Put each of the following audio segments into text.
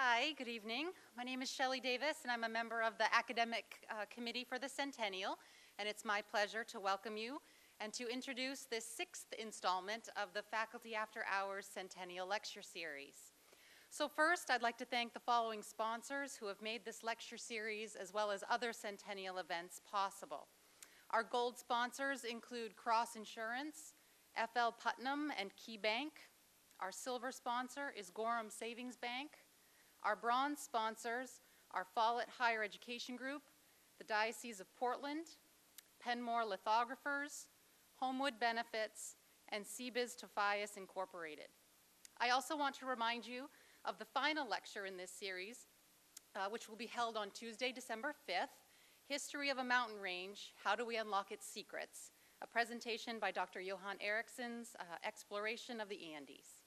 Hi, good evening. My name is Shelley Davis, and I'm a member of the Academic Committee for the Centennial, and it's my pleasure to welcome you and to introduce this 6th installment of the Faculty After Hours Centennial Lecture Series. So first, I'd like to thank the following sponsors who have made this lecture series, as well as other Centennial events, possible. Our gold sponsors include Cross Insurance, FL Putnam, and Key Bank. Our silver sponsor is Gorham Savings Bank. Our bronze sponsors are Follett Higher Education Group, the Diocese of Portland, Penmore Lithographers, Homewood Benefits, and CBiz Tofias Incorporated. I also want to remind you of the final lecture in this series, which will be held on Tuesday, December 5th, History of a Mountain Range, How Do We Unlock Its Secrets? A presentation by Dr. Johan Eriksson's Exploration of the Andes.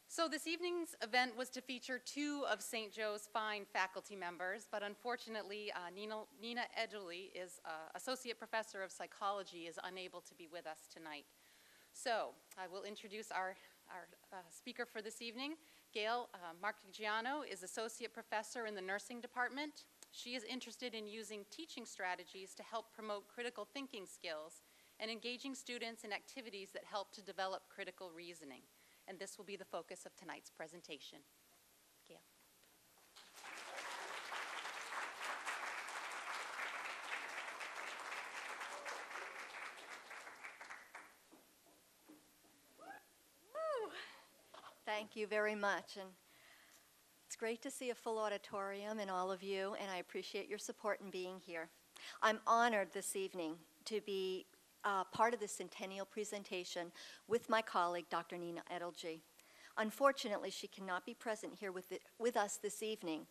So this evening's event was to feature 2 of St. Joe's fine faculty members, but unfortunately, Nina Eduljee, Associate Professor of Psychology, is unable to be with us tonight. So I will introduce our speaker for this evening. Gail Marchigiano is Associate Professor in the Nursing Department. She is interested in using teaching strategies to help promote critical thinking skills and engaging students in activities that help to develop critical reasoning. And this will be the focus of tonight's presentation. Gail. Woo. Thank you very much. And it's great to see a full auditorium and all of you, and I appreciate your support in being here. I'm honored this evening to be part of the Centennial presentation with my colleague, Dr. Nina Eduljee. Unfortunately, she cannot be present here with us this evening,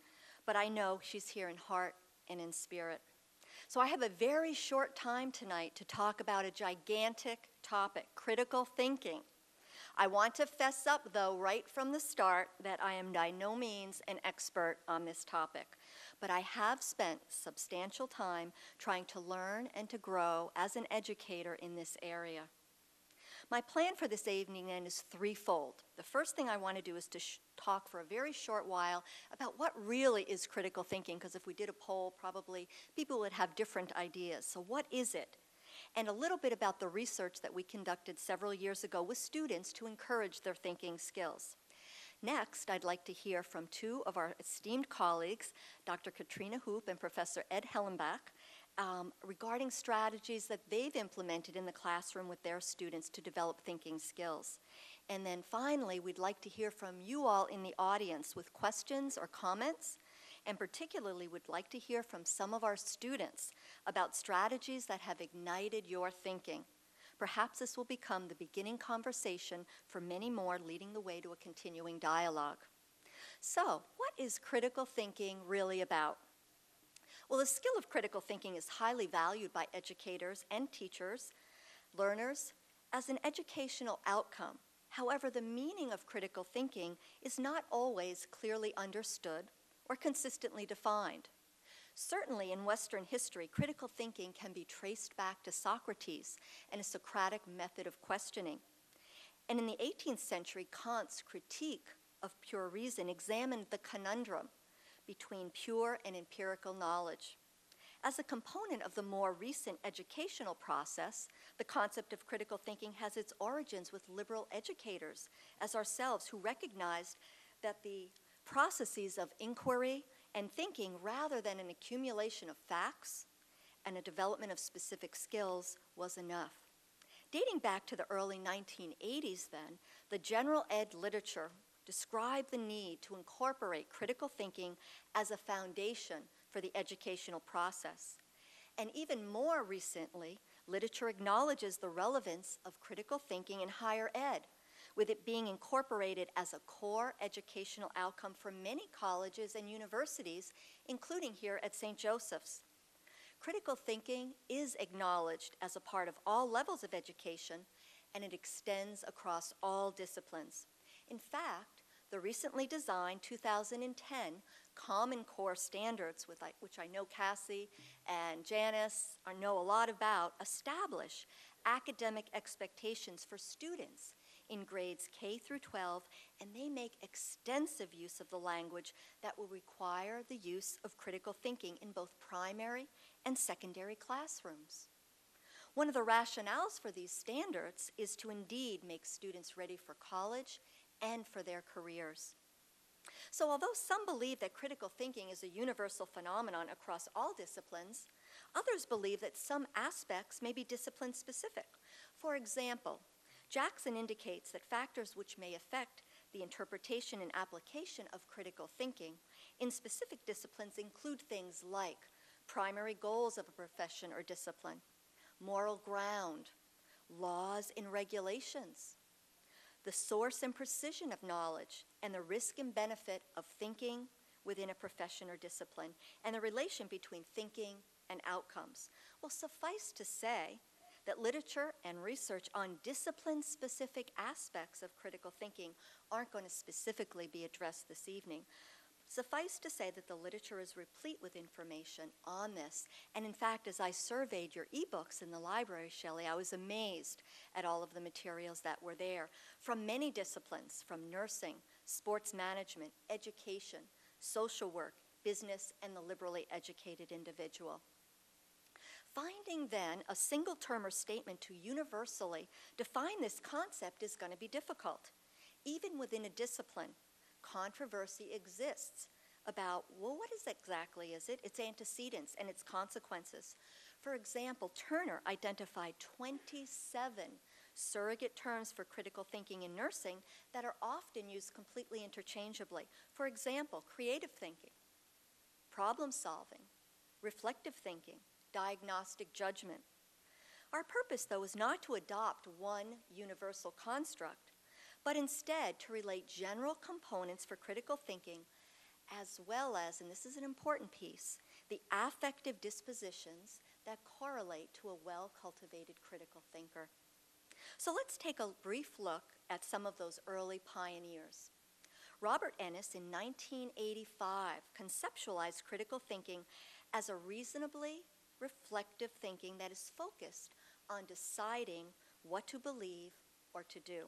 but I know she's here in heart and in spirit. So I have a very short time tonight to talk about a gigantic topic, critical thinking. I want to fess up, though, right from the start that I am by no means an expert on this topic, but I have spent substantial time trying to learn and to grow as an educator in this area. My plan for this evening then is threefold. The first thing I want to do is to talk for a very short while about what really is critical thinking, because if we did a poll, probably people would have different ideas. So what is it? And a little bit about the research that we conducted several years ago with students to encourage their thinking skills. Next, I'd like to hear from 2 of our esteemed colleagues, Dr. Katrina Hoop and Professor Ed Hellenbach, regarding strategies that they've implemented in the classroom with their students to develop thinking skills. And then finally, we'd like to hear from you all in the audience with questions or comments, and particularly would like to hear from some of our students about strategies that have ignited your thinking. Perhaps this will become the beginning conversation for many more, leading the way to a continuing dialogue. So, what is critical thinking really about? Well, the skill of critical thinking is highly valued by educators and teachers, learners, as an educational outcome. However, the meaning of critical thinking is not always clearly understood or consistently defined. Certainly in Western history, critical thinking can be traced back to Socrates and a Socratic method of questioning. And in the 18th century, Kant's critique of pure reason examined the conundrum between pure and empirical knowledge. As a component of the more recent educational process, the concept of critical thinking has its origins with liberal educators as ourselves who recognized that the processes of inquiry and thinking, rather than an accumulation of facts and a development of specific skills, was enough. Dating back to the early 1980s then, the general ed literature described the need to incorporate critical thinking as a foundation for the educational process. And even more recently, literature acknowledges the relevance of critical thinking in higher ed, with it being incorporated as a core educational outcome for many colleges and universities, including here at St. Joseph's. Critical thinking is acknowledged as a part of all levels of education, and it extends across all disciplines. In fact, the recently designed 2010 Common Core standards, which I know Cassie and Janice know a lot about, establish academic expectations for students in grades K through 12, and they make extensive use of the language that will require the use of critical thinking in both primary and secondary classrooms. One of the rationales for these standards is to indeed make students ready for college and for their careers. So although some believe that critical thinking is a universal phenomenon across all disciplines, others believe that some aspects may be discipline-specific. For example, Jackson indicates that factors which may affect the interpretation and application of critical thinking in specific disciplines include things like primary goals of a profession or discipline, moral ground, laws and regulations, the source and precision of knowledge, and the risk and benefit of thinking within a profession or discipline, and the relation between thinking and outcomes. Well, suffice to say that literature and research on discipline-specific aspects of critical thinking aren't going to specifically be addressed this evening. Suffice to say that the literature is replete with information on this. And in fact, as I surveyed your ebooks in the library, Shelley, I was amazed at all of the materials that were there from many disciplines, from nursing, sports management, education, social work, business, and the liberally educated individual. Finding then a single term or statement to universally define this concept is going to be difficult. Even within a discipline, controversy exists about, well, what exactly is it? Its antecedents and its consequences. For example, Turner identified 27 surrogate terms for critical thinking in nursing that are often used completely interchangeably. For example, creative thinking, problem solving, reflective thinking, diagnostic judgment. Our purpose, though, is not to adopt one universal construct, but instead to relate general components for critical thinking as well as, and this is an important piece, the affective dispositions that correlate to a well-cultivated critical thinker. So let's take a brief look at some of those early pioneers. Robert Ennis in 1985 conceptualized critical thinking as a reasonably reflective thinking that is focused on deciding what to believe or to do.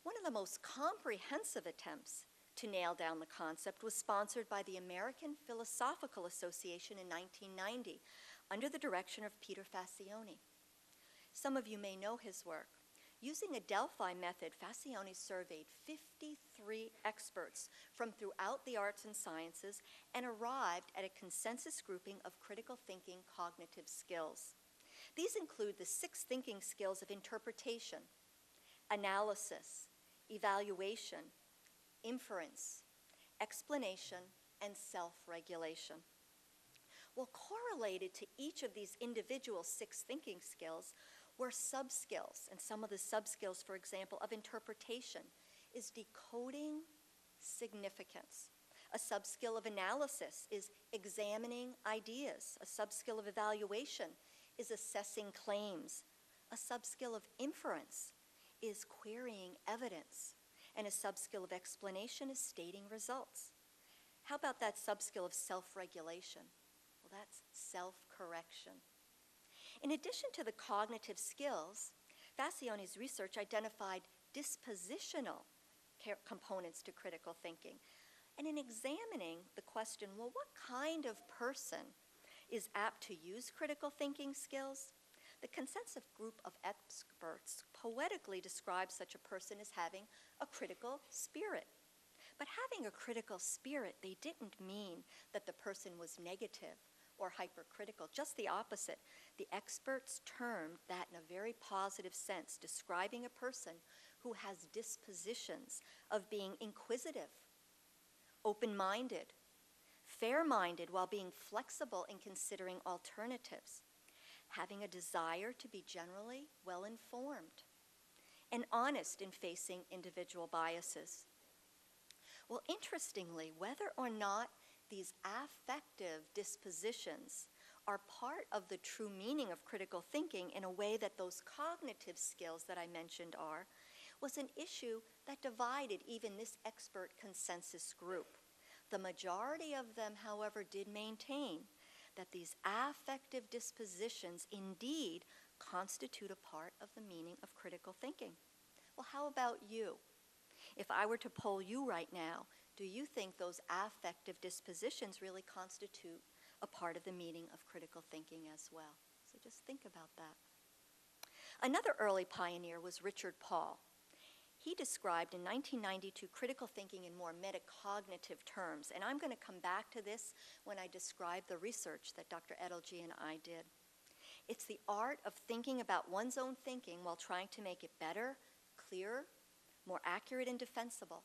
One of the most comprehensive attempts to nail down the concept was sponsored by the American Philosophical Association in 1990 under the direction of Peter Facione. Some of you may know his work. Using a Delphi method, Facione surveyed 53 experts from throughout the arts and sciences and arrived at a consensus grouping of critical thinking cognitive skills. These include the 6 thinking skills of interpretation, analysis, evaluation, inference, explanation, and self-regulation. Well, correlated to each of these individual 6 thinking skills were sub-skills, and some of the sub-skills, for example, of interpretation is decoding significance. A sub-skill of analysis is examining ideas. A sub-skill of evaluation is assessing claims. A sub-skill of inference is querying evidence. And a sub-skill of explanation is stating results. How about that sub-skill of self-regulation? Well, that's self-correction. In addition to the cognitive skills, Facione's research identified dispositional components to critical thinking. And in examining the question, well, what kind of person is apt to use critical thinking skills? The consensus group of experts poetically describes such a person as having a critical spirit. But having a critical spirit, they didn't mean that the person was negative or hypercritical, just the opposite. The experts termed that in a very positive sense, describing a person who has dispositions of being inquisitive, open-minded, fair-minded while being flexible in considering alternatives, having a desire to be generally well-informed, and honest in facing individual biases. Well, interestingly, whether or not these affective dispositions are part of the true meaning of critical thinking in a way that those cognitive skills that I mentioned are, was an issue that divided even this expert consensus group. The majority of them, however, did maintain that these affective dispositions indeed constitute a part of the meaning of critical thinking. Well, how about you? If I were to poll you right now, do you think those affective dispositions really constitute a part of the meaning of critical thinking as well? So just think about that. Another early pioneer was Richard Paul. He described in 1992 critical thinking in more metacognitive terms, and I'm going to come back to this when I describe the research that Dr. Eduljee and I did. It's the art of thinking about one's own thinking while trying to make it better, clearer, more accurate, and defensible.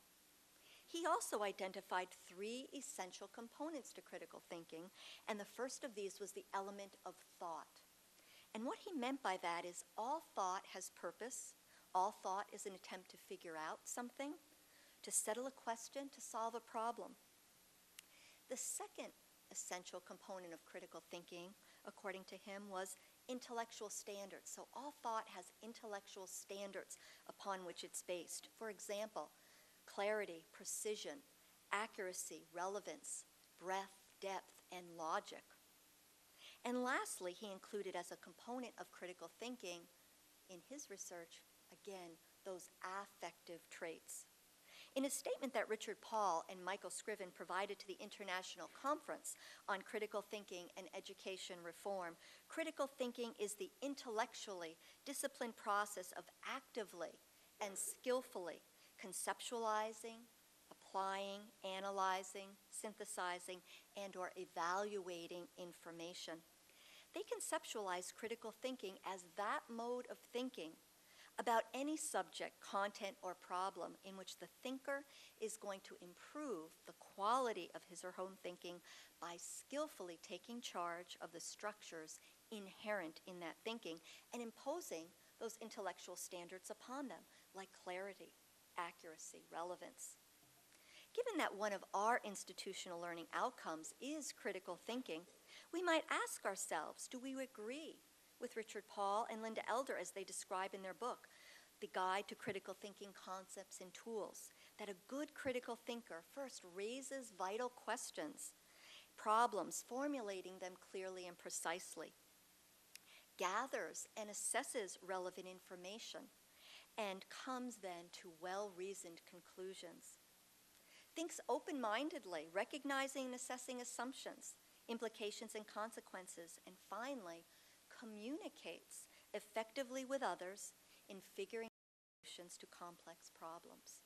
He also identified 3 essential components to critical thinking, and the first of these was the element of thought. And what he meant by that is all thought has purpose. All thought is an attempt to figure out something, to settle a question, to solve a problem. The second essential component of critical thinking, according to him, was intellectual standards. So all thought has intellectual standards upon which it's based. For example, clarity, precision, accuracy, relevance, breadth, depth, and logic. And lastly, he included as a component of critical thinking in his research, again, those affective traits. In a statement that Richard Paul and Michael Scriven provided to the International Conference on Critical Thinking and Education Reform, critical thinking is the intellectually disciplined process of actively and skillfully conceptualizing, applying, analyzing, synthesizing, and/or evaluating information. They conceptualize critical thinking as that mode of thinking about any subject, content, or problem in which the thinker is going to improve the quality of his or her own thinking by skillfully taking charge of the structures inherent in that thinking and imposing those intellectual standards upon them, like clarity, accuracy, relevance. Given that one of our institutional learning outcomes is critical thinking, we might ask ourselves, do we agree with Richard Paul and Linda Elder as they describe in their book, The Guide to Critical Thinking Concepts and Tools, that a good critical thinker first raises vital questions, problems, formulating them clearly and precisely, gathers and assesses relevant information, and comes then to well-reasoned conclusions. Thinks open-mindedly, recognizing and assessing assumptions, implications and consequences, and finally, communicates effectively with others in figuring out solutions to complex problems.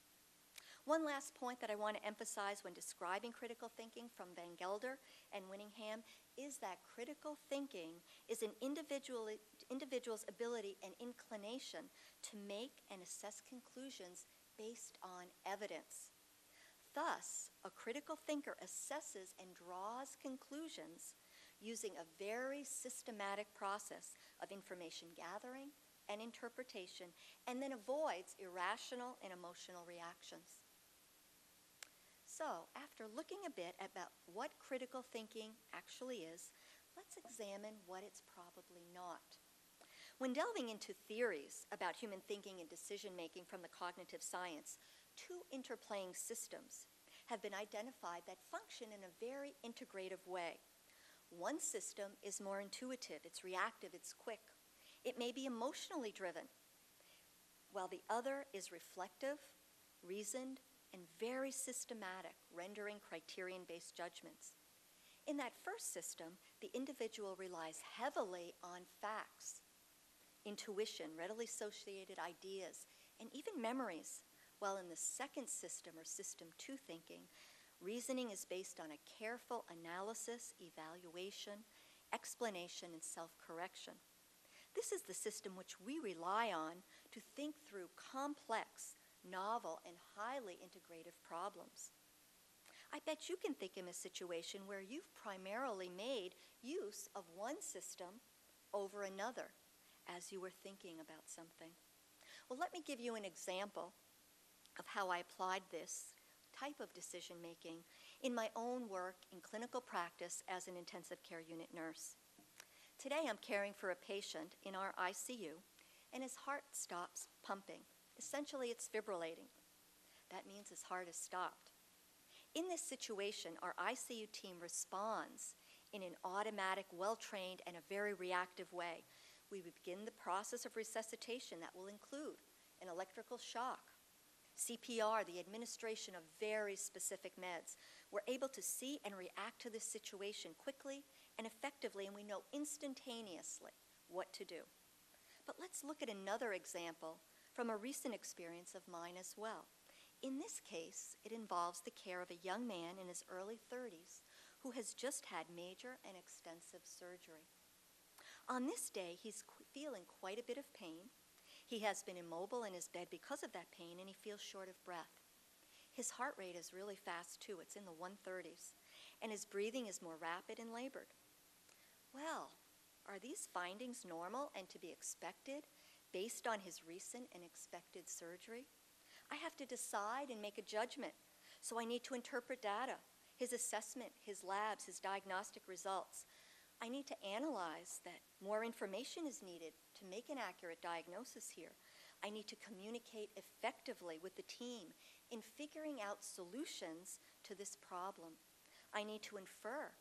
One last point that I want to emphasize when describing critical thinking from Van Gelder and Winningham is that critical thinking is an individual's ability and inclination to make and assess conclusions based on evidence. Thus, a critical thinker assesses and draws conclusions using a very systematic process of information gathering and interpretation, and then avoids irrational and emotional reactions. So, after looking a bit about what critical thinking actually is, let's examine what it's probably not. When delving into theories about human thinking and decision-making from the cognitive science, 2 interplaying systems have been identified that function in a very integrative way. One system is more intuitive, it's reactive, it's quick. It may be emotionally driven, while the other is reflective, reasoned, and very systematic, rendering criterion-based judgments. In that first system, the individual relies heavily on facts, intuition, readily associated ideas, and even memories, while in the second system, or system 2 thinking, reasoning is based on a careful analysis, evaluation, explanation, and self-correction. This is the system which we rely on to think through complex, novel, and highly integrative problems. I bet you can think of a situation where you've primarily made use of one system over another as you were thinking about something. Well, let me give you an example of how I applied this type of decision-making in my own work in clinical practice as an intensive care unit nurse. Today I'm caring for a patient in our ICU, and his heart stops pumping. Essentially, it's fibrillating. That means his heart has stopped. In this situation, our ICU team responds in an automatic, well-trained, and a very reactive way. We begin the process of resuscitation that will include an electrical shock, CPR, the administration of very specific meds. We're able to see and react to this situation quickly and effectively, and we know instantaneously what to do. But let's look at another example from a recent experience of mine as well. In this case, it involves the care of a young man in his early 30s who has just had major and extensive surgery. On this day, he's feeling quite a bit of pain. He has been immobile in his bed because of that pain, and he feels short of breath. His heart rate is really fast, too. It's in the 130s. And his breathing is more rapid and labored. Well, are these findings normal and to be expected based on his recent and expected surgery? I have to decide and make a judgment. So I need to interpret data, his assessment, his labs, his diagnostic results. I need to analyze that more information is needed to make an accurate diagnosis here. I need to communicate effectively with the team in figuring out solutions to this problem. I need to infer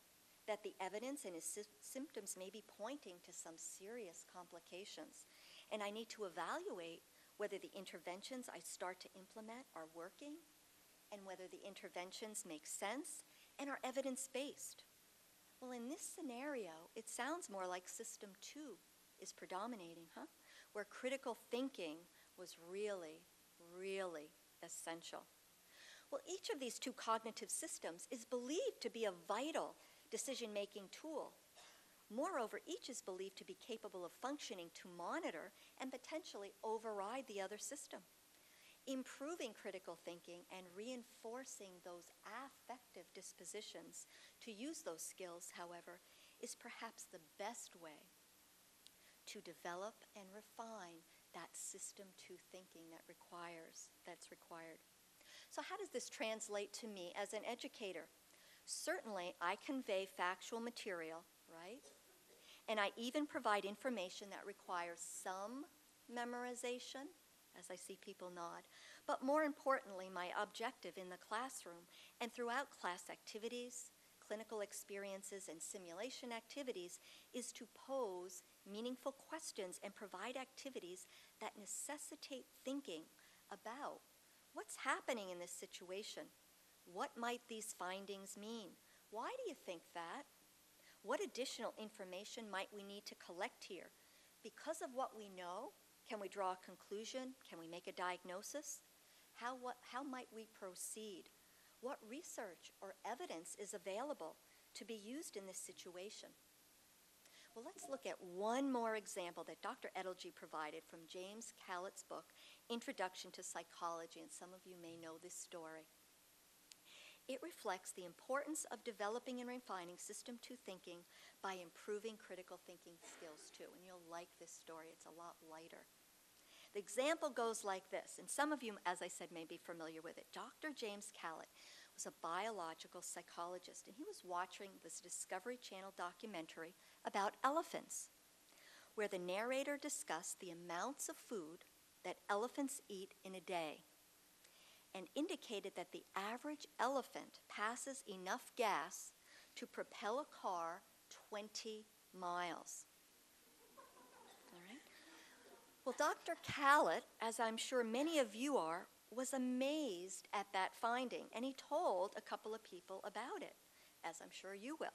that the evidence and his symptoms may be pointing to some serious complications. And I need to evaluate whether the interventions I start to implement are working and whether the interventions make sense and are evidence-based. Well, in this scenario, it sounds more like System 2 is predominating, where critical thinking was really, really essential. Well, each of these two cognitive systems is believed to be a vital decision-making tool. Moreover, each is believed to be capable of functioning to monitor and potentially override the other system. Improving critical thinking and reinforcing those affective dispositions to use those skills, however, is perhaps the best way to develop and refine that System 2 thinking that's required. So how does this translate to me as an educator? Certainly, I convey factual material, right? And I even provide information that requires some memorization, as I see people nod. But more importantly, my objective in the classroom and throughout class activities, clinical experiences, and simulation activities is to pose meaningful questions and provide activities that necessitate thinking about what's happening in this situation. What might these findings mean? Why do you think that? What additional information might we need to collect here? Because of what we know, can we draw a conclusion? Can we make a diagnosis? How might we proceed? What research or evidence is available to be used in this situation? Well, let's look at one more example that Dr. Eduljee provided from James Callett's book, Introduction to Psychology, and some of you may know this story. It reflects the importance of developing and refining System 2 thinking by improving critical thinking skills too. And you'll like this story. It's a lot lighter. The example goes like this, and some of you, as I said, may be familiar with it. Dr. James Callett was a biological psychologist, and he was watching this Discovery Channel documentary about elephants, where the narrator discussed the amounts of food that elephants eat in a day, and indicated that the average elephant passes enough gas to propel a car 20 miles. All right? Well, Dr. Callett, as I'm sure many of you are, was amazed at that finding, and he told a couple of people about it, as I'm sure you will.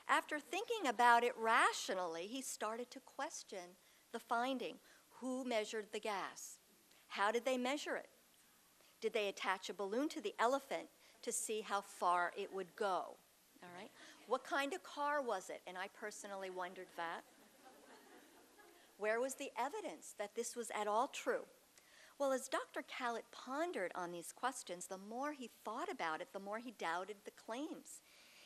After thinking about it rationally, he started to question the finding. Who measured the gas? How did they measure it? Did they attach a balloon to the elephant to see how far it would go? All right. What kind of car was it? And I personally wondered that. Where was the evidence that this was at all true? Well, as Dr. Callett pondered on these questions, the more he thought about it, the more he doubted the claims.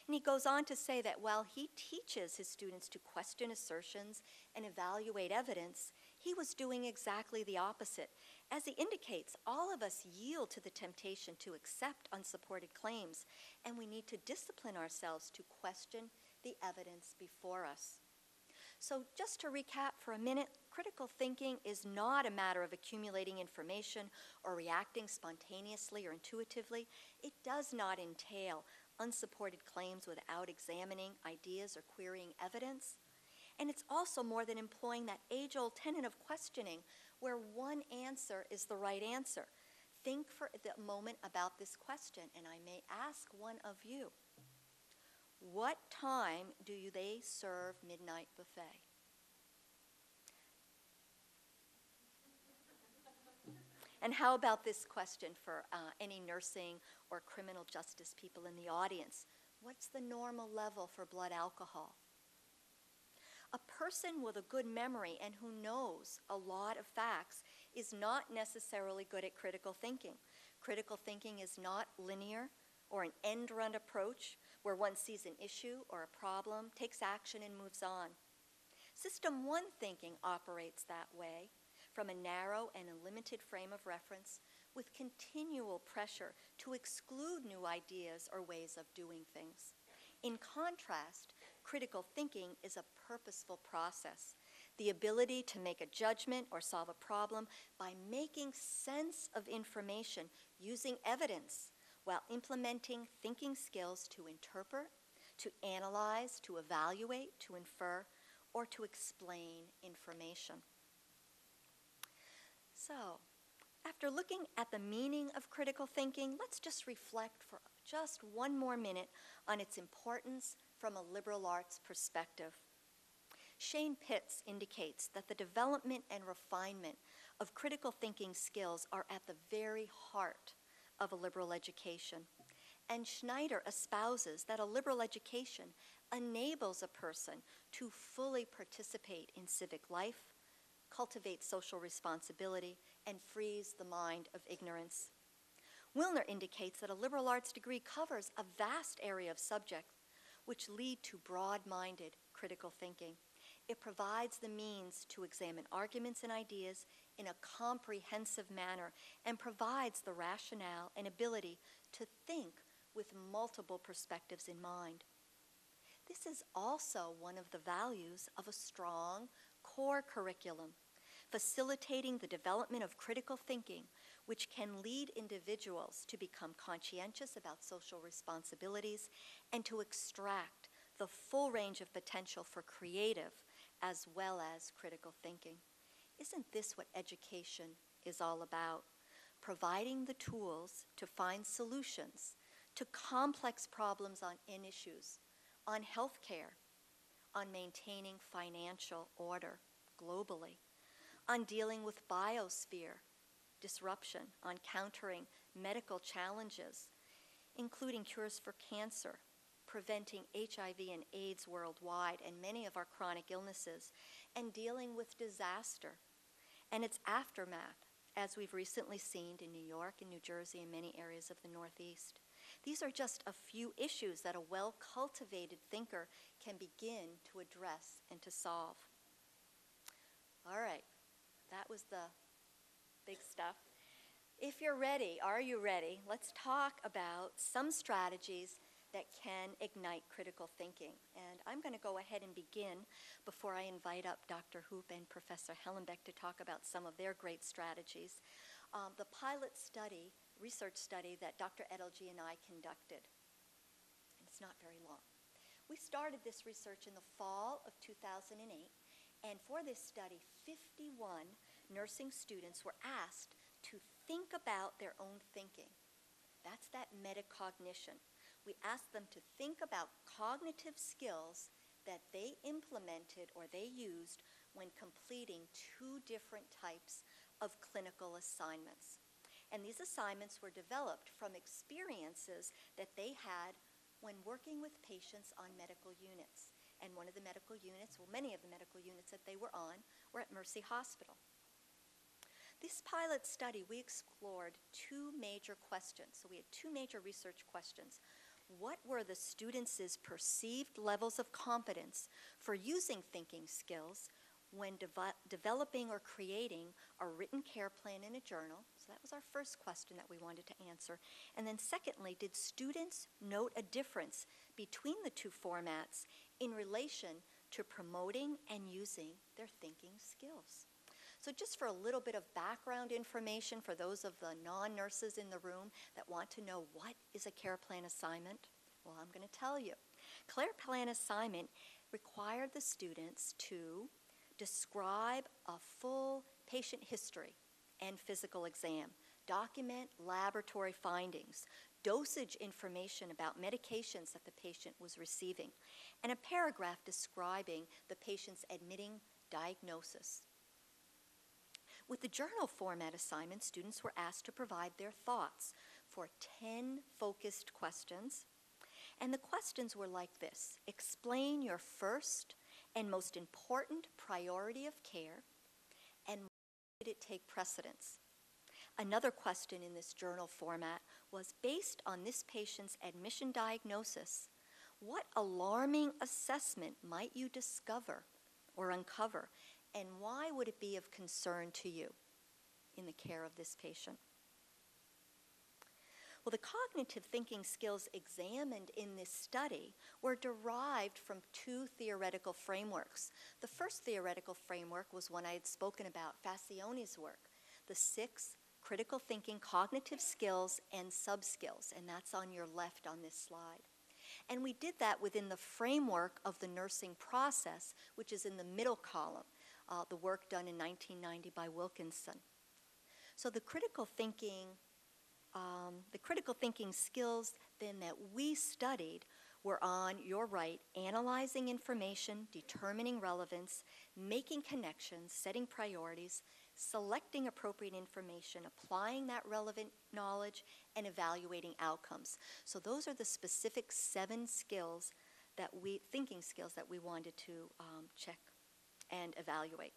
And he goes on to say that while he teaches his students to question assertions and evaluate evidence, he was doing exactly the opposite. As he indicates, all of us yield to the temptation to accept unsupported claims, and we need to discipline ourselves to question the evidence before us. So just to recap for a minute, critical thinking is not a matter of accumulating information or reacting spontaneously or intuitively. It does not entail unsupported claims without examining ideas or querying evidence. And it's also more than employing that age-old tenet of questioning where one answer is the right answer. Think for a moment about this question, and I may ask one of you. What time do they serve midnight buffet? And how about this question for any nursing or criminal justice people in the audience? What's the normal level for blood alcohol? A person with a good memory and who knows a lot of facts is not necessarily good at critical thinking. Critical thinking is not linear or an end-run approach where one sees an issue or a problem, takes action, and moves on. System 1 thinking operates that way, from a narrow and a limited frame of reference with continual pressure to exclude new ideas or ways of doing things. In contrast, critical thinking is a purposeful process, the ability to make a judgment or solve a problem by making sense of information using evidence while implementing thinking skills to interpret, to analyze, to evaluate, to infer, or to explain information. So, after looking at the meaning of critical thinking, let's just reflect for just one more minute on its importance from a liberal arts perspective. Shane Pitts indicates that the development and refinement of critical thinking skills are at the very heart of a liberal education. And Schneider espouses that a liberal education enables a person to fully participate in civic life, cultivate social responsibility, and frees the mind of ignorance. Wilner indicates that a liberal arts degree covers a vast area of subjects which lead to broad-minded critical thinking. It provides the means to examine arguments and ideas in a comprehensive manner and provides the rationale and ability to think with multiple perspectives in mind. This is also one of the values of a strong core curriculum, facilitating the development of critical thinking, which can lead individuals to become conscientious about social responsibilities and to extract the full range of potential for creative as well as critical thinking. Isn't this what education is all about? Providing the tools to find solutions to complex problems in issues, on healthcare, on maintaining financial order globally, on dealing with biosphere disruption, on countering medical challenges, including cures for cancer, preventing HIV and AIDS worldwide and many of our chronic illnesses, and dealing with disaster and its aftermath, as we've recently seen in New York and New Jersey and many areas of the Northeast. These are just a few issues that a well-cultivated thinker can begin to address and to solve. All right, that was the big stuff. If you're ready, are you ready? Let's talk about some strategies that can ignite critical thinking. And I'm going to go ahead and begin before I invite up Dr. Hoop and Professor Hellenbeck to talk about some of their great strategies. The pilot study, research study that Dr. Eduljee and I conducted, and it's not very long. We started this research in the fall of 2008, and for this study, 51 nursing students were asked to think about their own thinking. That's that metacognition. We asked them to think about cognitive skills that they implemented or they used when completing 2 different types of clinical assignments. And these assignments were developed from experiences that they had when working with patients on medical units. And one of the medical units, well, many of the medical units that they were on were at Mercy Hospital. This pilot study, we explored 2 major questions. So we had 2 major research questions. What were the students' perceived levels of competence for using thinking skills when developing or creating a written care plan in a journal? So that was our first question that we wanted to answer. And then secondly, did students note a difference between the 2 formats in relation to promoting and using their thinking skills? So just for a little bit of background information for those of the non-nurses in the room that want to know what is a care plan assignment, well, I'm going to tell you. Care plan assignment required the students to describe a full patient history and physical exam, document laboratory findings, dosage information about medications that the patient was receiving, and a paragraph describing the patient's admitting diagnosis. With the journal format assignment, students were asked to provide their thoughts for 10 focused questions. And the questions were like this: explain your first and most important priority of care, and why did it take precedence? Another question in this journal format was, based on this patient's admission diagnosis, what alarming assessment might you discover or uncover, and why would it be of concern to you in the care of this patient? Well, the cognitive thinking skills examined in this study were derived from two theoretical frameworks. The first theoretical framework was one I had spoken about, Fascione's work, the 6 critical thinking cognitive skills and sub-skills, and that's on your left on this slide. And we did that within the framework of the nursing process, which is in the middle column, the work done in 1990 by Wilkinson. So the critical thinking skills then that we studied were on your right: analyzing information, determining relevance, making connections, setting priorities, selecting appropriate information, applying that relevant knowledge, and evaluating outcomes. So those are the specific 7 skills thinking skills that we wanted to check and evaluate.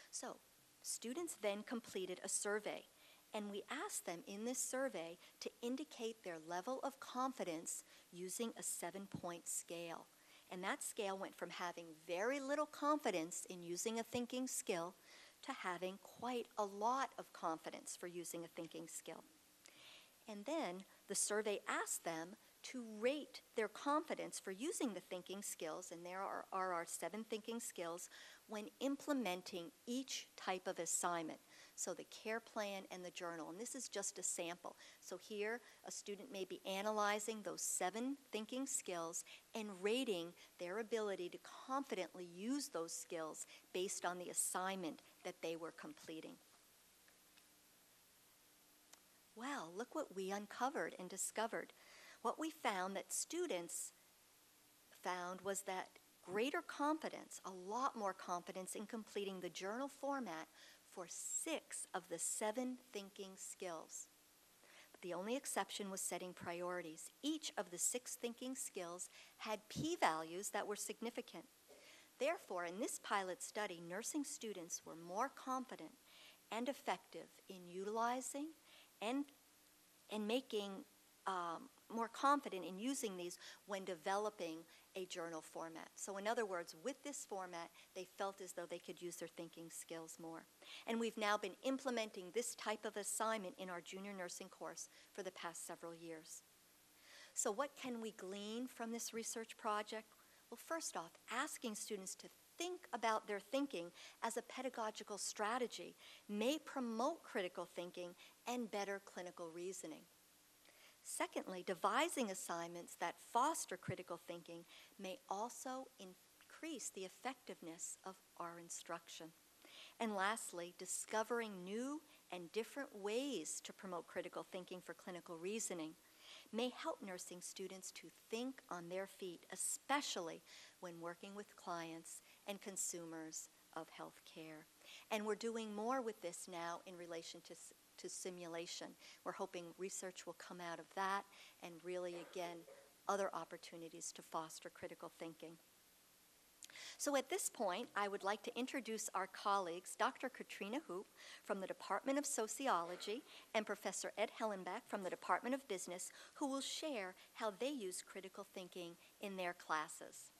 So students then completed a survey, and we asked them in this survey to indicate their level of confidence using a 7-point scale. And that scale went from having very little confidence in using a thinking skill to having quite a lot of confidence for using a thinking skill. And then the survey asked them to rate their confidence for using the thinking skills, and there are our 7 thinking skills, when implementing each type of assignment. So the care plan and the journal, and this is just a sample. So here, a student may be analyzing those 7 thinking skills and rating their ability to confidently use those skills based on the assignment that they were completing. Well, look what we uncovered and discovered. What we found that students found was that greater confidence, a lot more confidence in completing the journal format for 6 of the 7 thinking skills. But the only exception was setting priorities. Each of the 6 thinking skills had p-values that were significant. Therefore, in this pilot study, nursing students were more confident and effective in utilizing and making more confident in using these when developing a journal format. So in other words, with this format, they felt as though they could use their thinking skills more. And we've now been implementing this type of assignment in our junior nursing course for the past several years. So what can we glean from this research project? Well, first off, asking students to think about their thinking as a pedagogical strategy may promote critical thinking and better clinical reasoning. Secondly, devising assignments that foster critical thinking may also increase the effectiveness of our instruction. And lastly, discovering new and different ways to promote critical thinking for clinical reasoning may help nursing students to think on their feet, especially when working with clients and consumers of health care. And we're doing more with this now in relation to simulation. We're hoping research will come out of that, and really, again, other opportunities to foster critical thinking. So at this point, I would like to introduce our colleagues, Dr. Katrina Hoop from the Department of Sociology and Professor Ed Hellenbach from the Department of Business, who will share how they use critical thinking in their classes.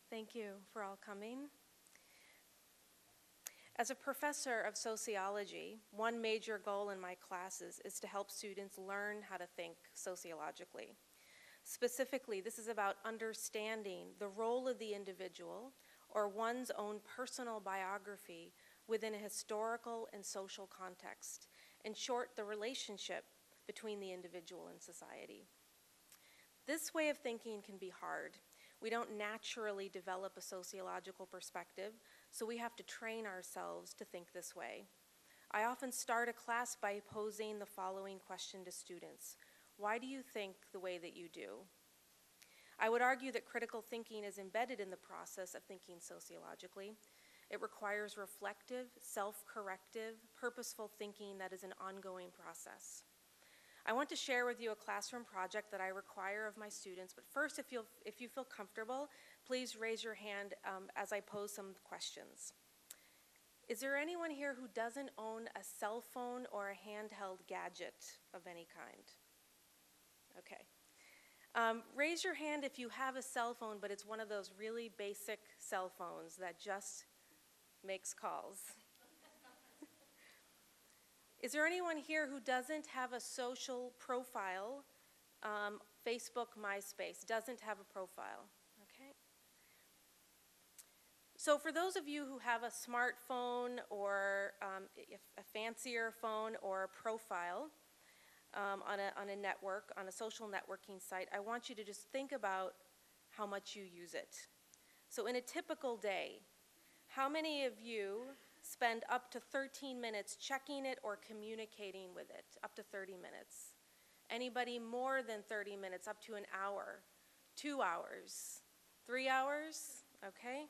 Thank you for all coming. As a professor of sociology, one major goal in my classes is to help students learn how to think sociologically. Specifically, this is about understanding the role of the individual or one's own personal biography within a historical and social context. In short, the relationship between the individual and society. This way of thinking can be hard. We don't naturally develop a sociological perspective, so we have to train ourselves to think this way. I often start a class by posing the following question to students. Why do you think the way that you do? I would argue that critical thinking is embedded in the process of thinking sociologically. It requires reflective, self-corrective, purposeful thinking that is an ongoing process. I want to share with you a classroom project that I require of my students, but first, if you feel comfortable, please raise your hand as I pose some questions. Is there anyone here who doesn't own a cell phone or a handheld gadget of any kind? Okay. Raise your hand if you have a cell phone, but it's one of those really basic cell phones that just makes calls. Is there anyone here who doesn't have a social profile, Facebook, MySpace, doesn't have a profile? Okay. So for those of you who have a smartphone or a fancier phone or a profile on a network, on a social networking site, I want you to just think about how much you use it. So in a typical day, how many of you spend up to 13 minutes checking it or communicating with it? Up to 30 minutes. Anybody more than 30 minutes? Up to an hour? 2 hours? 3 hours? Okay.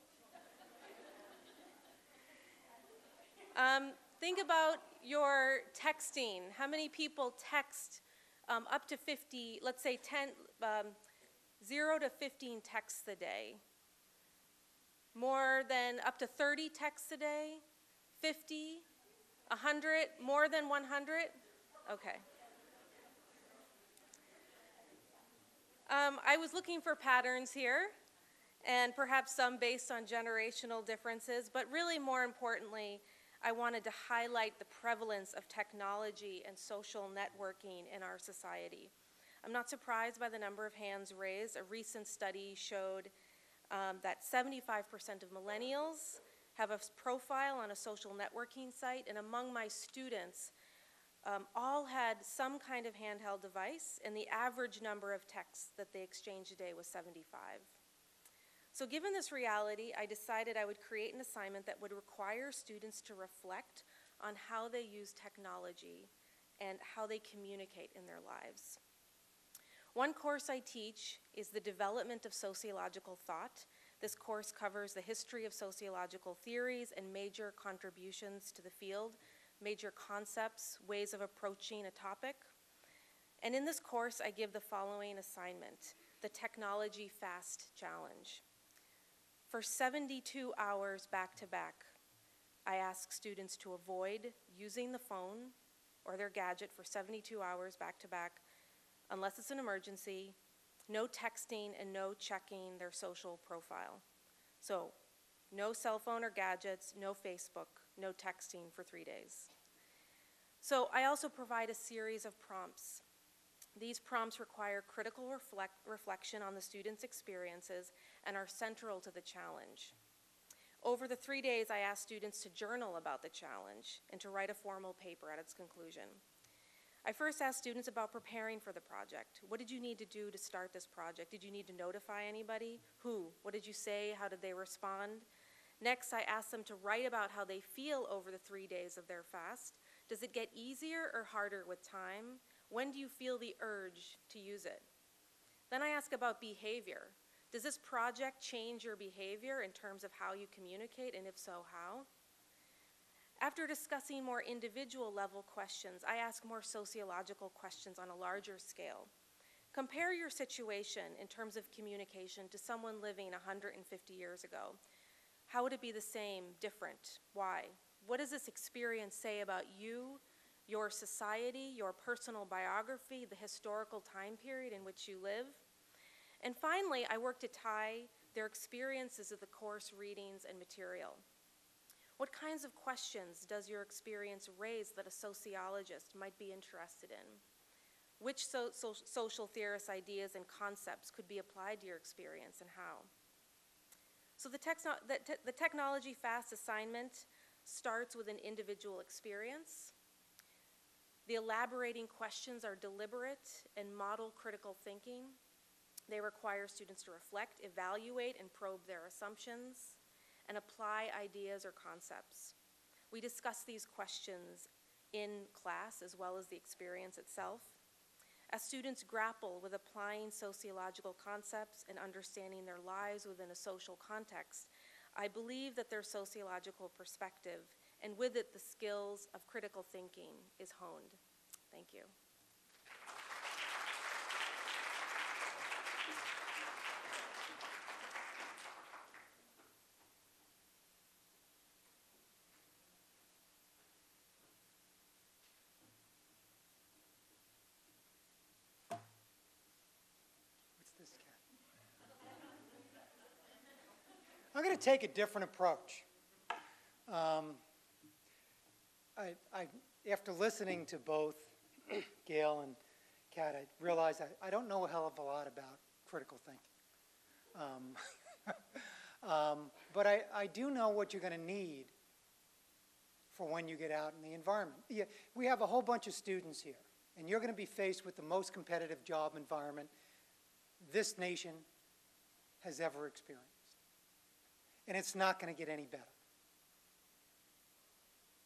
Think about your texting. How many people text up to 50, let's say 0 to 15 texts a day? More than up to 30 texts a day? 50? 100? More than 100? Okay. I was looking for patterns here, and perhaps some based on generational differences, but really more importantly, I wanted to highlight the prevalence of technology and social networking in our society. I'm not surprised by the number of hands raised. A recent study showed that 75% of millennials have a profile on a social networking site, and among my students, all had some kind of handheld device, and the average number of texts that they exchanged a day was 75. So given this reality, I decided I would create an assignment that would require students to reflect on how they use technology and how they communicate in their lives. One course I teach is the development of sociological thought. This course covers the history of sociological theories and major contributions to the field, major concepts, ways of approaching a topic. And in this course, I give the following assignment, the Technology Fast Challenge. For 72 hours back to back, I ask students to avoid using the phone or their gadget for 72 hours back to back, unless it's an emergency, no texting and no checking their social profile. So, no cell phone or gadgets, no Facebook, no texting for 3 days. So I also provide a series of prompts. These prompts require critical reflection on the students' experiences and are central to the challenge. Over the 3 days, I asked students to journal about the challenge and to write a formal paper at its conclusion. I first asked students about preparing for the project. What did you need to do to start this project? Did you need to notify anybody? Who? What did you say? How did they respond? Next, I asked them to write about how they feel over the 3 days of their fast. Does it get easier or harder with time? When do you feel the urge to use it? Then I ask about behavior. Does this project change your behavior in terms of how you communicate, and if so, how? After discussing more individual level questions, I ask more sociological questions on a larger scale. Compare your situation in terms of communication to someone living 150 years ago. How would it be the same, different? Why? What does this experience say about you, your society, your personal biography, the historical time period in which you live? And finally, I work to tie their experiences of the course readings and material. What kinds of questions does your experience raise that a sociologist might be interested in? which social theorist ideas and concepts could be applied to your experience and how. So the technology fast assignment starts with an individual experience. The elaborating questions are deliberate and model critical thinking. They require students to reflect, evaluate, and probe their assumptions, and apply ideas or concepts. We discuss these questions in class as well as the experience itself. As students grapple with applying sociological concepts and understanding their lives within a social context, I believe that their sociological perspective, and with it the skills of critical thinking, is honed. Thank you. I'm going to take a different approach. After listening to both Gail and Kat, I realized I don't know a hell of a lot about critical thinking. But I do know what you're going to need for when you get out in the environment. Yeah, we have a whole bunch of students here, and you're going to be faced with the most competitive job environment this nation has ever experienced. And it's not going to get any better.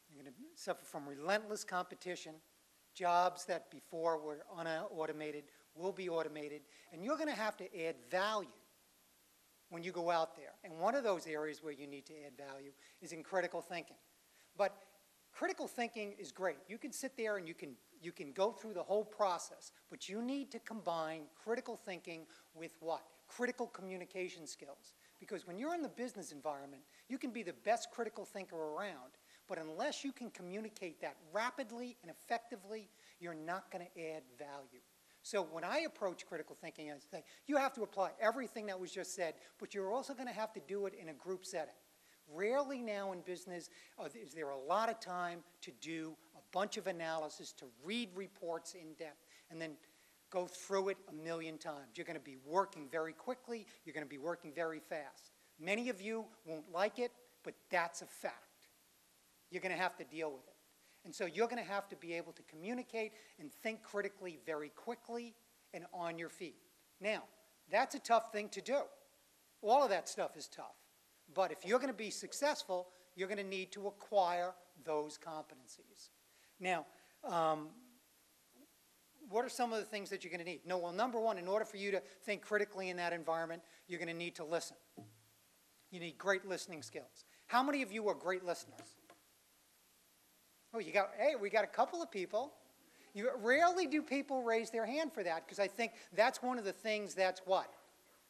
You're going to suffer from relentless competition. Jobs that before were unautomated will be automated. And you're going to have to add value when you go out there. And one of those areas where you need to add value is in critical thinking. But critical thinking is great. You can sit there and you can go through the whole process. But you need to combine critical thinking with what? Critical communication skills. Because when you're in the business environment, you can be the best critical thinker around, but unless you can communicate that rapidly and effectively, you're not going to add value. So when I approach critical thinking, I say, you have to apply everything that was just said, but you're also going to have to do it in a group setting. Rarely now in business is there a lot of time to do a bunch of analysis, to read reports in depth, and then go through it a million times. You're going to be working very quickly. You're going to be working very fast. Many of you won't like it, but that's a fact. You're going to have to deal with it. And so you're going to have to be able to communicate and think critically very quickly and on your feet. Now, that's a tough thing to do. All of that stuff is tough. But if you're going to be successful, you're going to need to acquire those competencies. Now, what are some of the things that you're going to need? No, well, number one, in order for you to think critically in that environment, you're going to need to listen. You need great listening skills. How many of you are great listeners? Oh, hey, we got a couple of people. Rarely do people raise their hand for that, because I think that's one of the things that's what?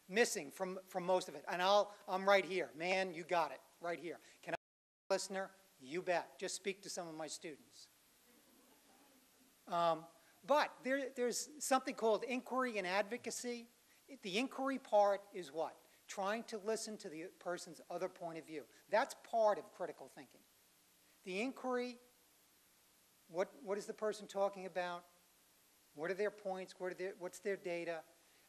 Missing from most of it. And I'm right here. Man, you got it, right here. Can I be a listener? You bet. Just speak to some of my students. But there's something called inquiry and advocacy. The inquiry part is what? Trying to listen to the person's other point of view. That's part of critical thinking. The inquiry, what is the person talking about? What are their points? What's their data?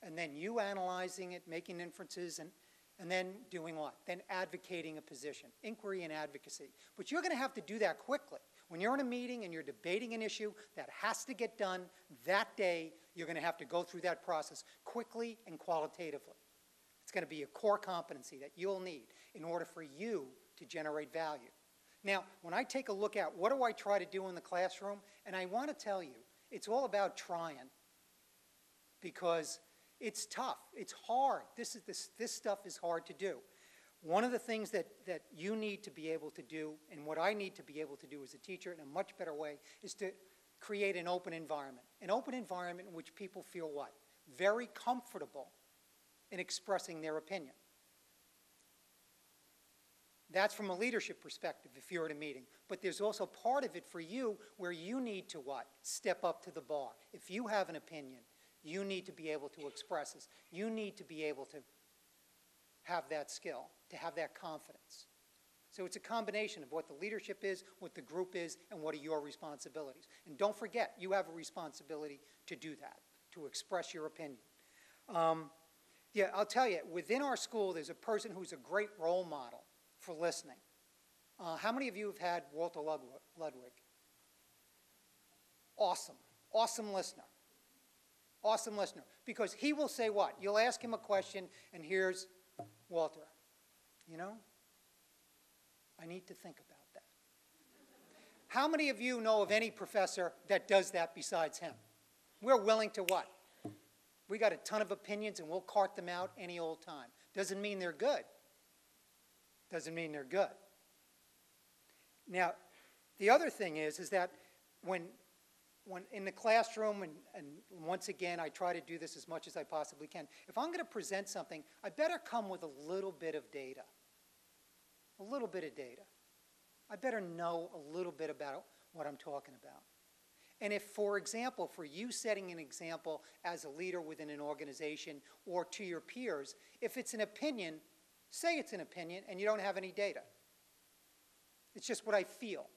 And then you analyzing it, making inferences, and then doing what? Then advocating a position. Inquiry and advocacy. But you're going to have to do that quickly. When you're in a meeting and you're debating an issue that has to get done that day, you're going to have to go through that process quickly and qualitatively. It's going to be a core competency that you'll need in order for you to generate value. Now, when I take a look at what do I try to do in the classroom, and I want to tell you, it's all about trying, because it's tough. It's hard. This stuff is hard to do. One of the things that you need to be able to do, and what I need to be able to do as a teacher in a much better way, is to create an open environment. An open environment in which people feel what? Very comfortable in expressing their opinion. That's from a leadership perspective if you're at a meeting. But there's also part of it for you where you need to what? Step up to the bar. If you have an opinion, you need to be able to express this. You need to be able to have that skill, to have that confidence. So it's a combination of what the leadership is, what the group is, and what are your responsibilities. And don't forget, you have a responsibility to do that, to express your opinion. Yeah, I'll tell you, within our school, there's a person who's a great role model for listening. How many of you have had Walter Ludwig? Awesome. Awesome listener. Awesome listener. Because he will say what? You'll ask him a question, and here's Walter. You know, I need to think about that. How many of you know of any professor that does that besides him? We're willing to what? We got a ton of opinions, and we'll cart them out any old time. Doesn't mean they're good. Doesn't mean they're good. Now, the other thing is that when in the classroom, and once again, I try to do this as much as I possibly can, if I'm going to present something, I better come with a little bit of data. A little bit of data. I better know a little bit about what I'm talking about. And if, for example, for you setting an example as a leader within an organization or to your peers, if it's an opinion, say it's an opinion and you don't have any data. It's just what I feel.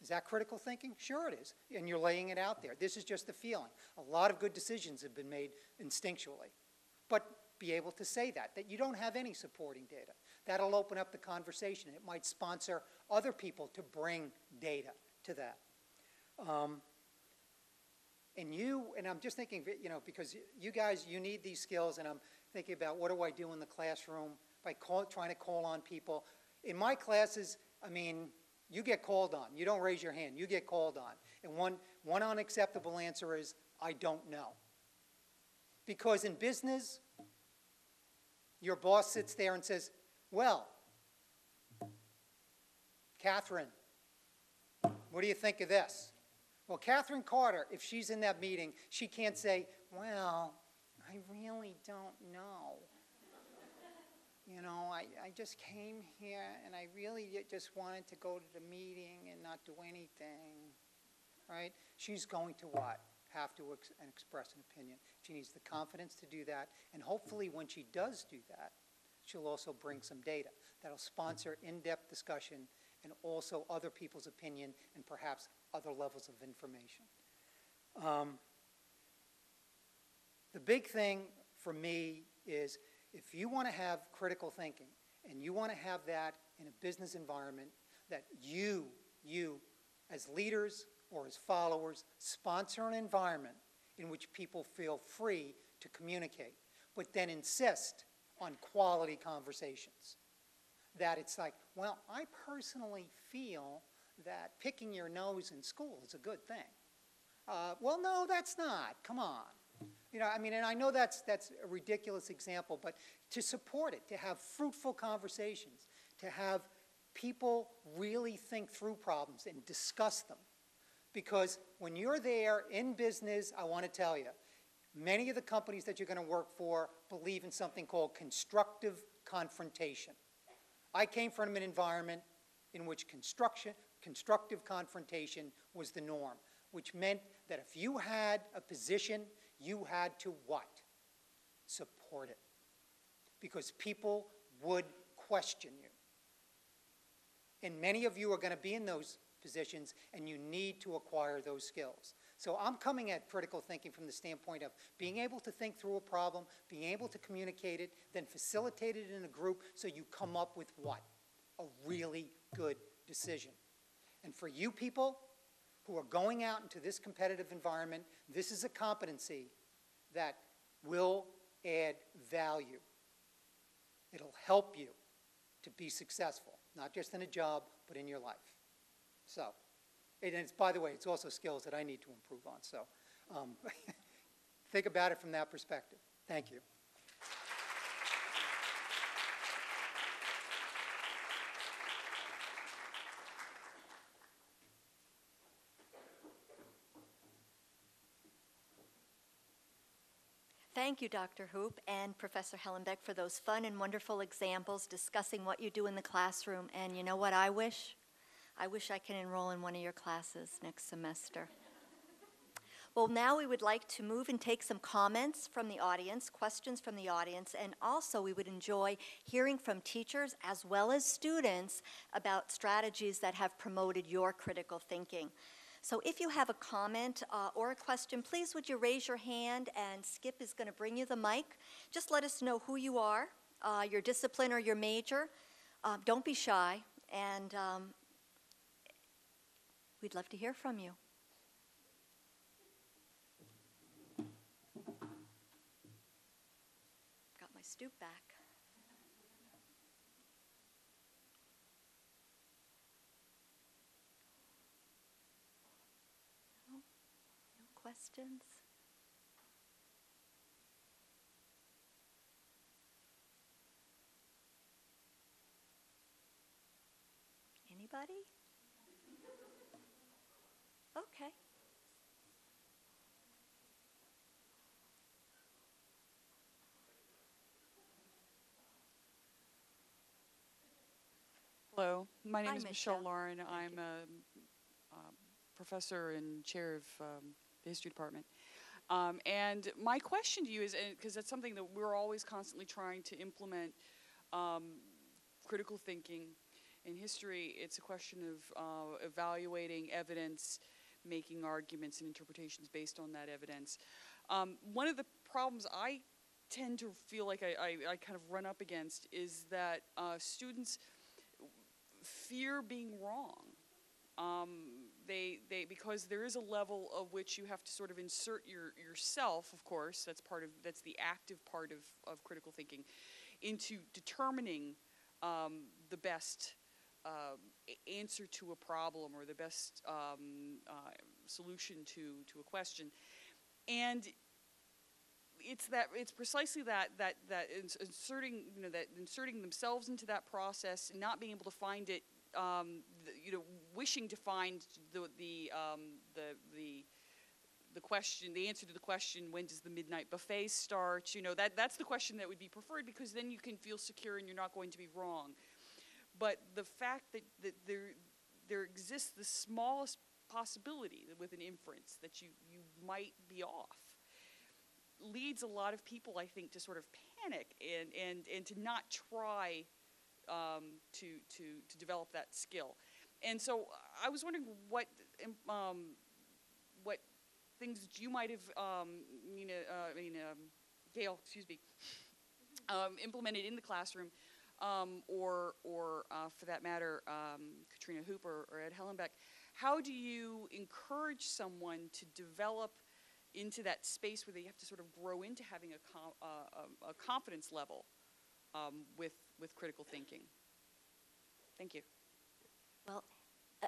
Is that critical thinking? Sure it is. And you're laying it out there. This is just the feeling. A lot of good decisions have been made instinctually. But be able to say that you don't have any supporting data. That'll open up the conversation. It might sponsor other people to bring data to that. And I'm just thinking, you know, because you guys, you need these skills, and I'm thinking about what do I do in the classroom by trying to call on people. In my classes, I mean, you get called on. You don't raise your hand. You get called on. And one unacceptable answer is, I don't know. Because in business, your boss sits there and says, well, Catherine, what do you think of this? Well, Catherine Carter, if she's in that meeting, she can't say, well, I really don't know. You know, I just came here and I really just wanted to go to the meeting and not do anything, right? She's going to what? Have to express an opinion. She needs the confidence to do that, and hopefully when she does do that, she'll also bring some data that'll sponsor in-depth discussion and also other people's opinion and perhaps other levels of information. The big thing for me is if you want to have critical thinking and you want to have that in a business environment, that you as leaders or as followers sponsor an environment in which people feel free to communicate, but then insist on quality conversations. That it's like, well, I personally feel that picking your nose in school is a good thing. Well, no, that's not. Come on. You know, I mean, and I know that's a ridiculous example, but to support it, to have fruitful conversations, to have people really think through problems and discuss them. Because when you're there in business, I want to tell you, many of the companies that you're going to work for believe in something called constructive confrontation. I came from an environment in which constructive confrontation was the norm, which meant that if you had a position, you had to what? Support it. Because people would question you. And many of you are going to be in those positions, and you need to acquire those skills. So I'm coming at critical thinking from the standpoint of being able to think through a problem, being able to communicate it, then facilitate it in a group so you come up with what? A really good decision. And for you people who are going out into this competitive environment, this is a competency that will add value. It'll help you to be successful, not just in a job, but in your life. So, and it's, by the way, it's also skills that I need to improve on. So think about it from that perspective. Thank you. Thank you, Dr. Hoop and Professor Hellenbeck, for those fun and wonderful examples discussing what you do in the classroom. And you know what I wish? I wish I can enroll in one of your classes next semester. Well, now we would like to move and take some comments from the audience, questions from the audience, and also we would enjoy hearing from teachers as well as students about strategies that have promoted your critical thinking. So if you have a comment or a question, please would you raise your hand, and Skip is going to bring you the mic. Just let us know who you are, your discipline or your major. Don't be shy, and we'd love to hear from you. Got my stoop back. No questions? Anybody? Okay. Hello, my name Hi, is Michelle Michelle. Lauren. I'm a professor and chair of the history department. And my question to you is, because that's something that we're always constantly trying to implement, critical thinking in history. It's a question of evaluating evidence, making arguments and interpretations based on that evidence. One of the problems I tend to feel like I kind of run up against is that students fear being wrong. Because there is a level of which you have to sort of insert yourself, of course, that's the active part of critical thinking, into determining the best answer to a problem or the best solution to a question. And it's precisely that inserting themselves into that process and not being able to find it, wishing to find the question, the answer to the question, when does the midnight buffet start? That's the question that would be preferred, because then you can feel secure and you're not going to be wrong. But the fact that there exists the smallest possibility with an inference that you might be off leads a lot of people, I think, to sort of panic and to not try to develop that skill. And so I was wondering what things that you might have, Gail, implemented in the classroom, or for that matter, Katrina Hooper or Ed Hellenbeck. How do you encourage someone to develop into that space where they have to sort of grow into having a confidence level with critical thinking? Thank you. Well,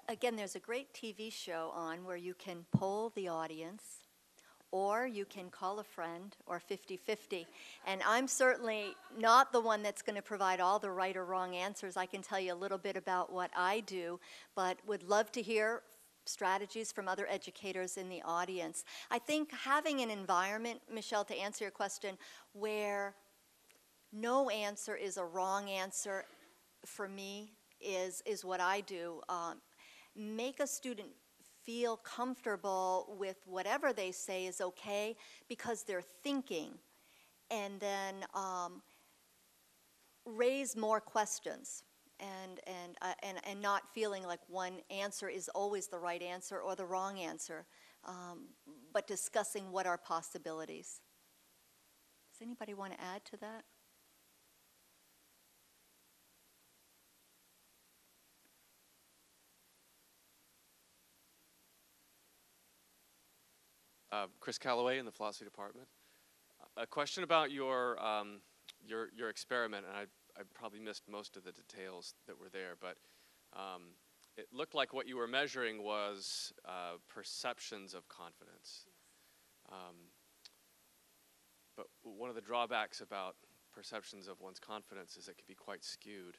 again, there's a great TV show on where you can poll the audience, or you can call a friend, or 50-50. And I'm certainly not the one that's going to provide all the right or wrong answers. I can tell you a little bit about what I do, but would love to hear strategies from other educators in the audience. I think having an environment, Michelle, to answer your question, where no answer is a wrong answer, for me, is what I do. Make a student feel comfortable with whatever they say is okay because they're thinking, and then raise more questions. And not feeling like one answer is always the right answer or the wrong answer, but discussing what are possibilities. Does anybody want to add to that? Chris Calloway in the philosophy department. A question about your experiment, and I probably missed most of the details that were there, but it looked like what you were measuring was perceptions of confidence. But one of the drawbacks about perceptions of one's confidence is it can be quite skewed.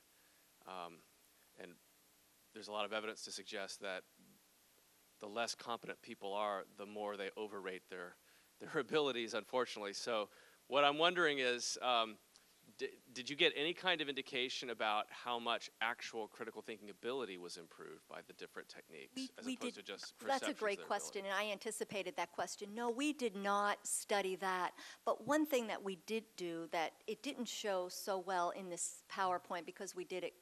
And there's a lot of evidence to suggest that the less competent people are, the more they overrate their abilities, unfortunately. So what I'm wondering is, did you get any kind of indication about how much actual critical thinking ability was improved by the different techniques, as opposed to just perceptions? That's a great of their question, ability? and I anticipated that question. No, we did not study that. But one thing that we did do that it didn't show so well in this PowerPoint because we did it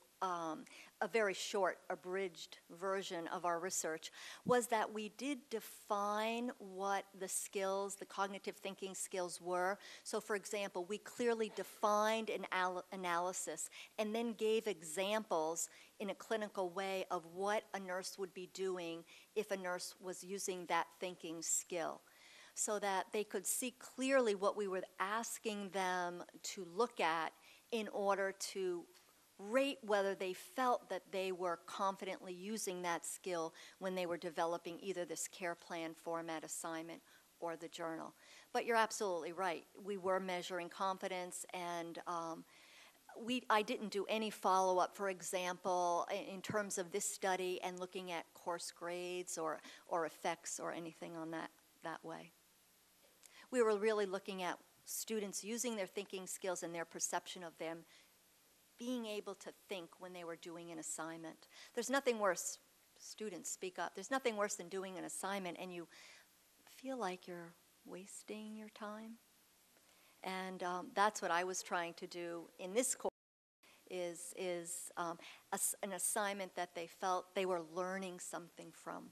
a very short, abridged version of our research, was that we did define what the skills, the cognitive thinking skills were. So for example, we clearly defined an analysis and then gave examples in a clinical way of what a nurse would be doing if a nurse was using that thinking skill, so that they could see clearly what we were asking them to look at in order to rate whether they felt that they were confidently using that skill when they were developing either this care plan format assignment or the journal. But you're absolutely right. We were measuring confidence, and I didn't do any follow-up, for example, in terms of this study and looking at course grades or effects or anything on that way. We were really looking at students using their thinking skills and their perception of them being able to think when they were doing an assignment. There's nothing worse, students speak up, there's nothing worse than doing an assignment and you feel like you're wasting your time. And that's what I was trying to do in this course, is an assignment that they felt they were learning something from.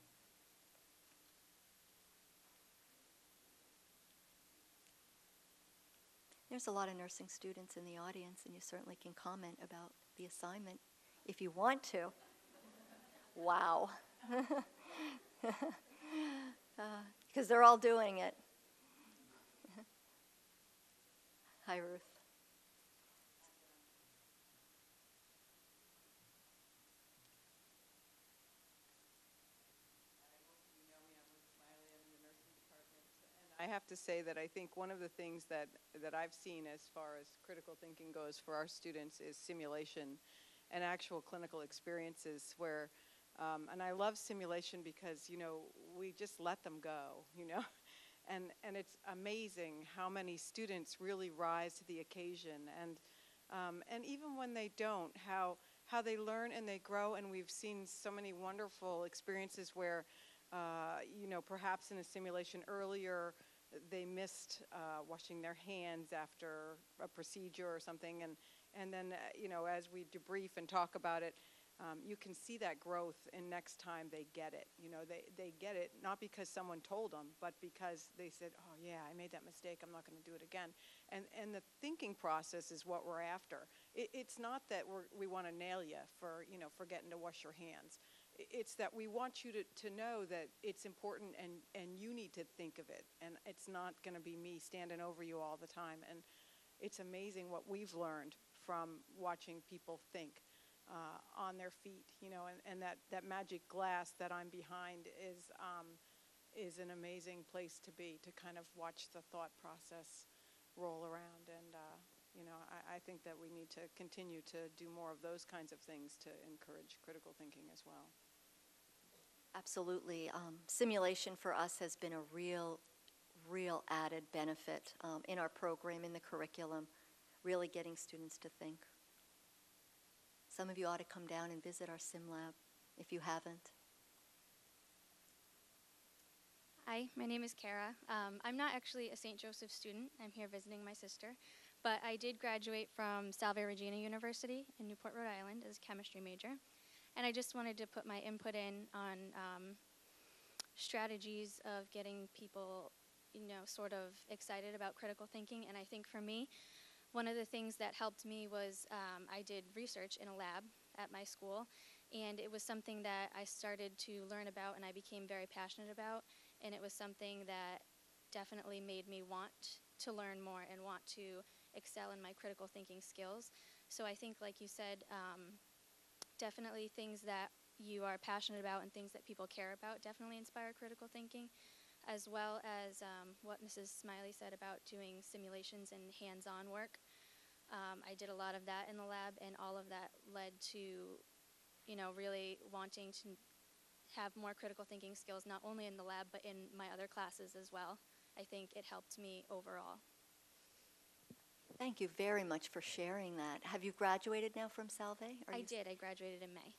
There's a lot of nursing students in the audience, and you certainly can comment about the assignment if you want to. Wow. Because they're all doing it. Hi, Ruth. I have to say that I think one of the things that I've seen as far as critical thinking goes for our students is simulation and actual clinical experiences where, and I love simulation because, you know, we just let them go, you know, and it's amazing how many students really rise to the occasion, and even when they don't, how they learn and they grow, and we've seen so many wonderful experiences where, you know, perhaps in a simulation earlier, they missed washing their hands after a procedure or something, and then, you know, as we debrief and talk about it, you can see that growth, and next time they get it. You know, they get it not because someone told them, but because they said, oh yeah, I made that mistake, I'm not going to do it again. And the thinking process is what we're after. It's not that we want to nail you for, you know, forgetting to wash your hands. It's that we want you to know that it's important, and you need to think of it, and it's not going to be me standing over you all the time. And it's amazing what we've learned from watching people think on their feet, you know, and that magic glass that I'm behind is an amazing place to be, to kind of watch the thought process roll around. And you know, I think that we need to continue to do more of those kinds of things to encourage critical thinking as well. Absolutely. Simulation for us has been a real added benefit in our program, in the curriculum, really getting students to think. Some of you ought to come down and visit our sim lab if you haven't. Hi, my name is Kara. I'm not actually a St. Joseph student. I'm here visiting my sister. But I did graduate from Salve Regina University in Newport, Rhode Island as a chemistry major. And I just wanted to put my input in on strategies of getting people, you know, sort of excited about critical thinking. And I think for me, one of the things that helped me was I did research in a lab at my school. And it was something that I started to learn about and I became very passionate about. And it was something that definitely made me want to learn more and want to excel in my critical thinking skills. So I think, like you said, definitely things that you are passionate about and things that people care about definitely inspire critical thinking, as well as what Mrs. Smiley said about doing simulations and hands-on work. I did a lot of that in the lab, and all of that led to, you know, really wanting to have more critical thinking skills, not only in the lab, but in my other classes as well. I think it helped me overall. Thank you very much for sharing that. Have you graduated now from Salve? I did. I graduated in May.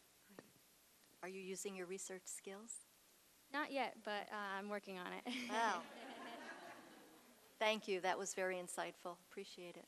Are you using your research skills? Not yet, but I'm working on it. Wow. Thank you. That was very insightful. Appreciate it.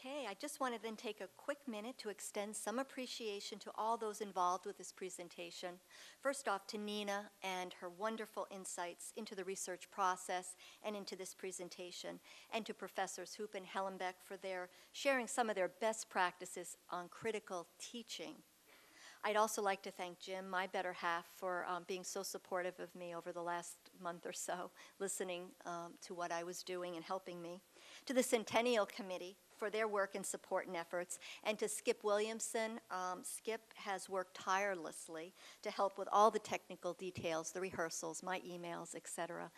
Okay, I just want to then take a quick minute to extend some appreciation to all those involved with this presentation. First off, to Nina and her wonderful insights into the research process and into this presentation, and to Professors Hoop and Hellenbeck for their sharing some of their best practices on critical teaching. I'd also like to thank Jim, my better half, for being so supportive of me over the last month or so, listening to what I was doing and helping me. To the Centennial Committee for their work and support and efforts, and to Skip Williamson. Skip has worked tirelessly to help with all the technical details, the rehearsals, my emails, etc.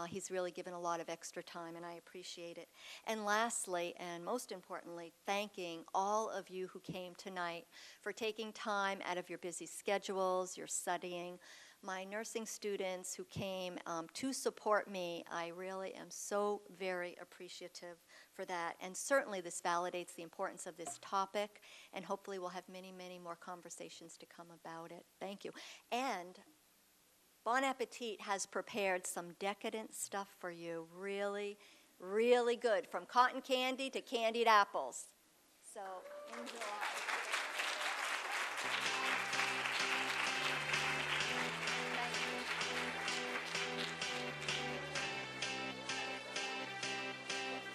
He's really given a lot of extra time, and I appreciate it. And lastly, and most importantly, thanking all of you who came tonight for taking time out of your busy schedules, your studying. My nursing students who came to support me, I really am so very appreciative for that. And certainly this validates the importance of this topic, and hopefully we'll have many, many more conversations to come about it. Thank you. And Bon Appetit has prepared some decadent stuff for you, really, really good, from cotton candy to candied apples. So enjoy.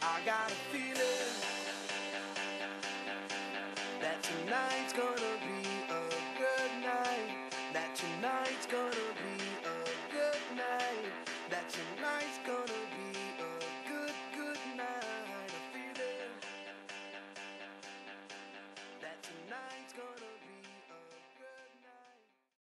I got a feeling that tonight's gonna be